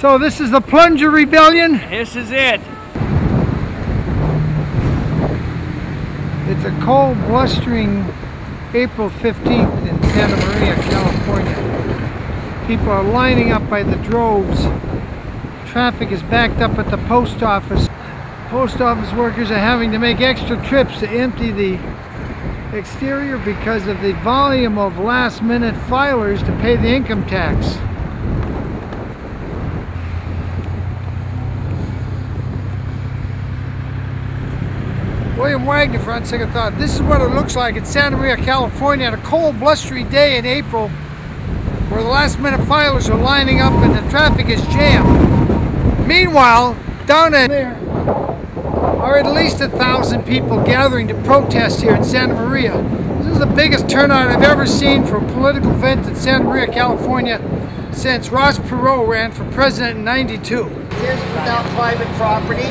So this is the Plunger Rebellion? This is it. It's a cold, blustering April 15th in Santa Maria, California. People are lining up by the droves. Traffic is backed up at the post office. Post office workers are having to make extra trips to empty the exterior because of the volume of last-minute filers to pay the income tax. William Wagener, for on second thought. This is what it looks like in Santa Maria, California on a cold, blustery day in April, where the last-minute filers are lining up and the traffic is jammed. Meanwhile, down at there are at least 1,000 people gathering to protest here in Santa Maria. This is the biggest turnout I've ever seen for a political event in Santa Maria, California since Ross Perot ran for president in '92. Without private property?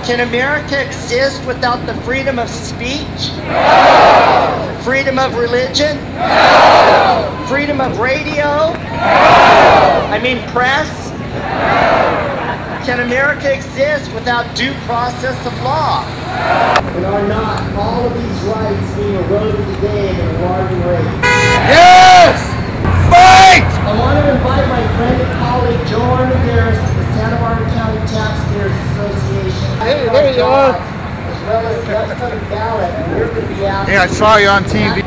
Can America exist without the freedom of speech? No. Freedom of religion? No. Freedom of radio? No. I mean press? No. Can America exist without due process of law? And are not all of these rights being eroded today in a larger way? Yes! Fight! I want to invite my friend and colleague Joe Harris to the Santa Barbara County Taxpayers Association. Hey, there you are. As well as the upcoming ballot, and we're going to be asking. Yeah, I saw you on TV.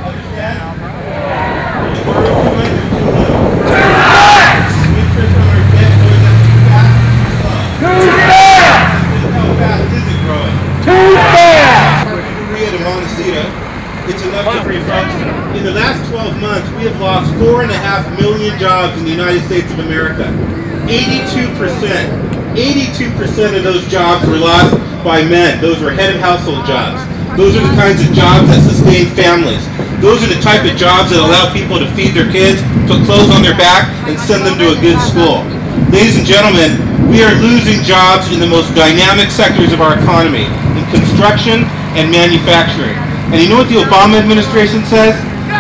It's enough to free folks. In the last 12 months, we have lost 4.5 million jobs in the United States of America. 82% of those jobs were lost by men. Those were head of household jobs. Those are the kinds of jobs that sustain families. Those are the type of jobs that allow people to feed their kids, put clothes on their back, and send them to a good school. Ladies and gentlemen, we are losing jobs in the most dynamic sectors of our economy, in construction and manufacturing. And you know what the Obama administration says?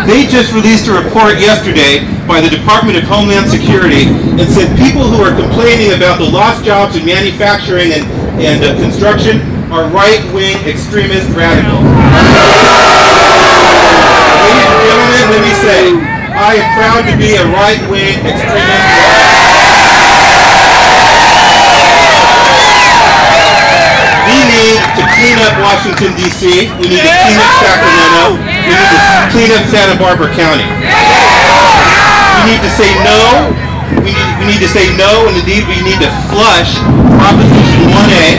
They just released a report yesterday by the Department of Homeland Security and said people who are complaining about the lost jobs in manufacturing and construction are right-wing extremist radicals. Ladies and gentlemen, let me say, I am proud to be a right-wing extremist. We need to clean up Washington, D.C. We need to clean up Sacramento. We need to clean up Santa Barbara County. We need to say no. We need to say no, and indeed we need to flush Proposition 1A,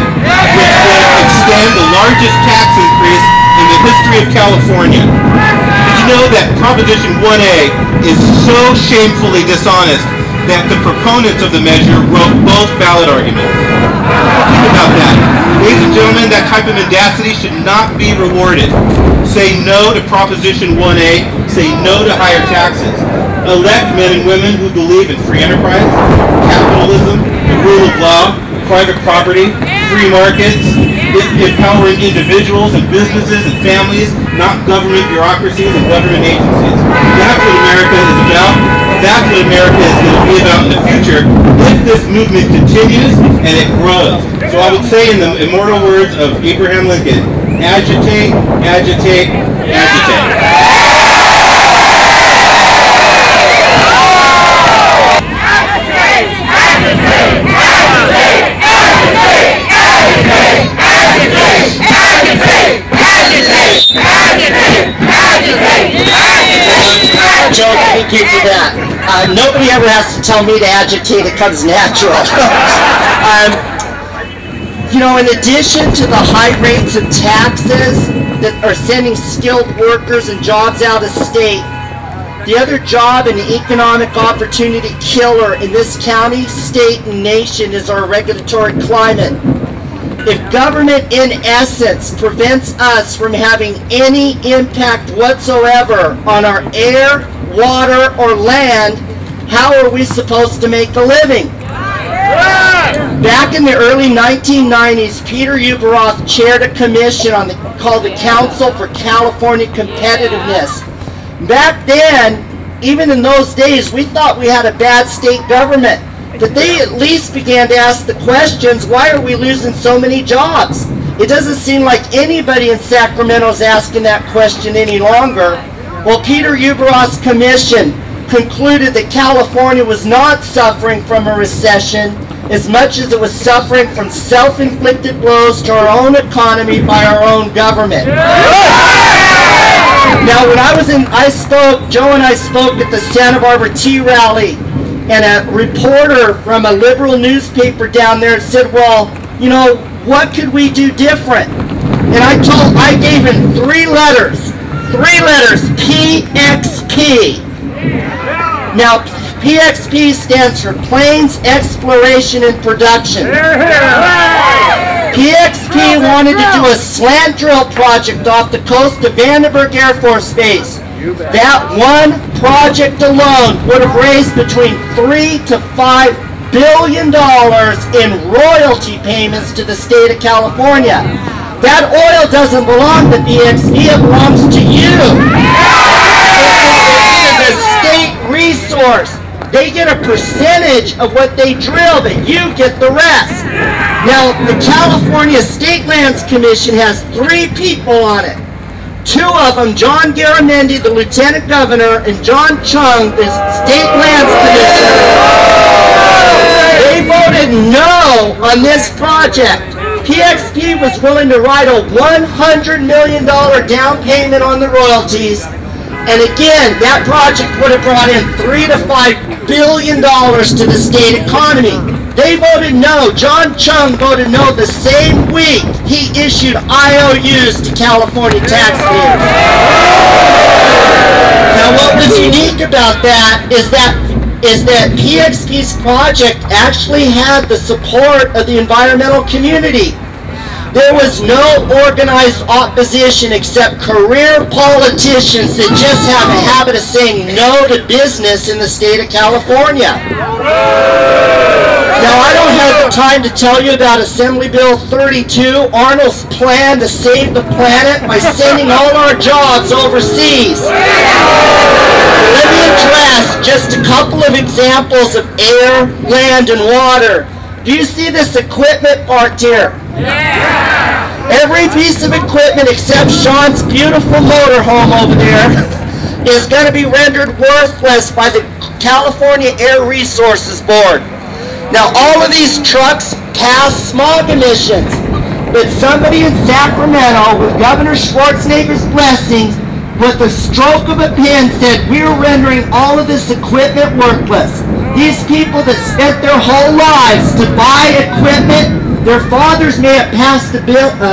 which will extend the largest tax increase in the history of California. Did you know that Proposition 1A is so shamefully dishonest that the proponents of the measure wrote both ballot arguments? Think about that. Ladies and gentlemen, that type of mendacity should not be rewarded. Say no to Proposition 1A. Say no to higher taxes. Elect men and women who believe in free enterprise, capitalism, the rule of law, private property, free markets, empowering individuals and businesses and families, not government bureaucracies and government agencies. That's what America is about. That's what America is going to be about in the future if this movement continues and it grows. So I would say in the immortal words of Abraham Lincoln, agitate, agitate, agitate. Joe, thank you for that. Nobody ever has to tell me to agitate, it comes natural. You know, in addition to the high rates of taxes that are sending skilled workers and jobs out of state, the other job and economic opportunity killer in this county, state, and nation is our regulatory climate. If government, in essence, prevents us from having any impact whatsoever on our air, water, or land, how are we supposed to make a living? Back in the early 1990s, Peter Uberoth chaired a commission called the Council for California Competitiveness. Back then, even in those days, we thought we had a bad state government. that they at least began to ask the questions, why are we losing so many jobs? It doesn't seem like anybody in Sacramento is asking that question any longer. Well, Peter Uberoth's commission concluded that California was not suffering from a recession as much as it was suffering from self-inflicted blows to our own economy by our own government. Now, when Joe and I spoke at the Santa Barbara Tea Rally, and a reporter from a liberal newspaper down there said, well, you know, what could we do different? And I gave him three letters, PXP. Now, PXP stands for Plains Exploration and Production. PXP wanted to do a slant drill project off the coast of Vandenberg Air Force Base. That one project alone would have raised between $3 to $5 billion in royalty payments to the state of California. That oil doesn't belong to PXP, it belongs to you. It is a state resource. They get a percentage of what they drill, but you get the rest. Now, the California State Lands Commission has 3 people on it. 2 of them, John Garamendi, the Lieutenant Governor, and John Chung, the State Lands Commissioner, they voted no on this project. PXP was willing to write a $100 million down payment on the royalties. And again, that project would have brought in $3 to $5 billion to the state economy. They voted no. John Chung voted no the same week he issued IOUs to California taxpayers. Now, what was unique about that is that PXP's project actually had the support of the environmental community. There was no organized opposition except career politicians that just have a habit of saying no to business in the state of California. Now, I don't have the time to tell you about Assembly Bill 32, Arnold's plan to save the planet by sending all our jobs overseas. Let me address just a couple of examples of air, land, and water. Do you see this equipment parked here? Yeah. Every piece of equipment except Sean's beautiful motorhome over there is going to be rendered worthless by the California Air Resources Board. Now, all of these trucks pass smog emissions, but somebody in Sacramento, with Governor Schwarzenegger's blessings, with the stroke of a pen said, we're rendering all of this equipment worthless. These people that spent their whole lives to buy equipment, their fathers may have passed the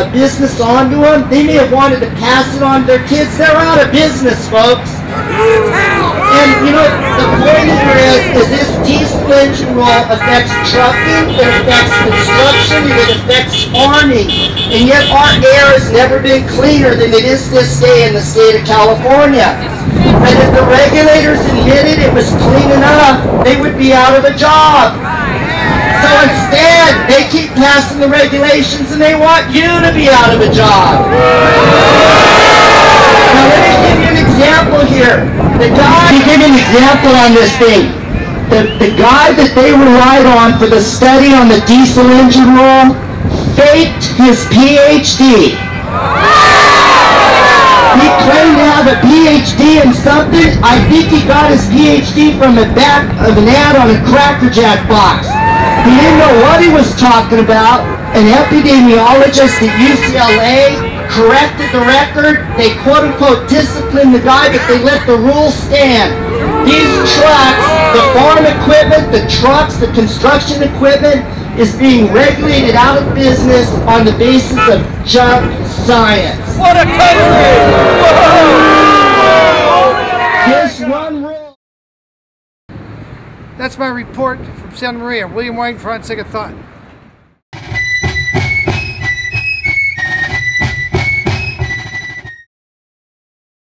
business on to them. They may have wanted to pass it on to their kids. They're out of business, folks. And, you know, the point here is this diesel engine rule affects trucking, it affects construction, and it affects farming. And yet our air has never been cleaner than it is this day in the state of California. And if the regulators admitted it was clean enough, they would be out of a job. So instead, they keep passing the regulations and they want you to be out of a job. Now let me give you an example here. Let me give you an example on this thing. The guy that they relied on for the study on the diesel engine rule faked his PhD. He claimed to have a PhD in something. I think he got his PhD from the back of an ad on a Cracker Jack box. He didn't know what he was talking about. An epidemiologist at UCLA corrected the record. They quote-unquote disciplined the guy, but they let the rules stand. These trucks, the farm equipment, the trucks, the construction equipment is being regulated out of business on the basis of junk science. What a country! This one rule. That's my report from Santa Maria. William Wagener, Second Thought.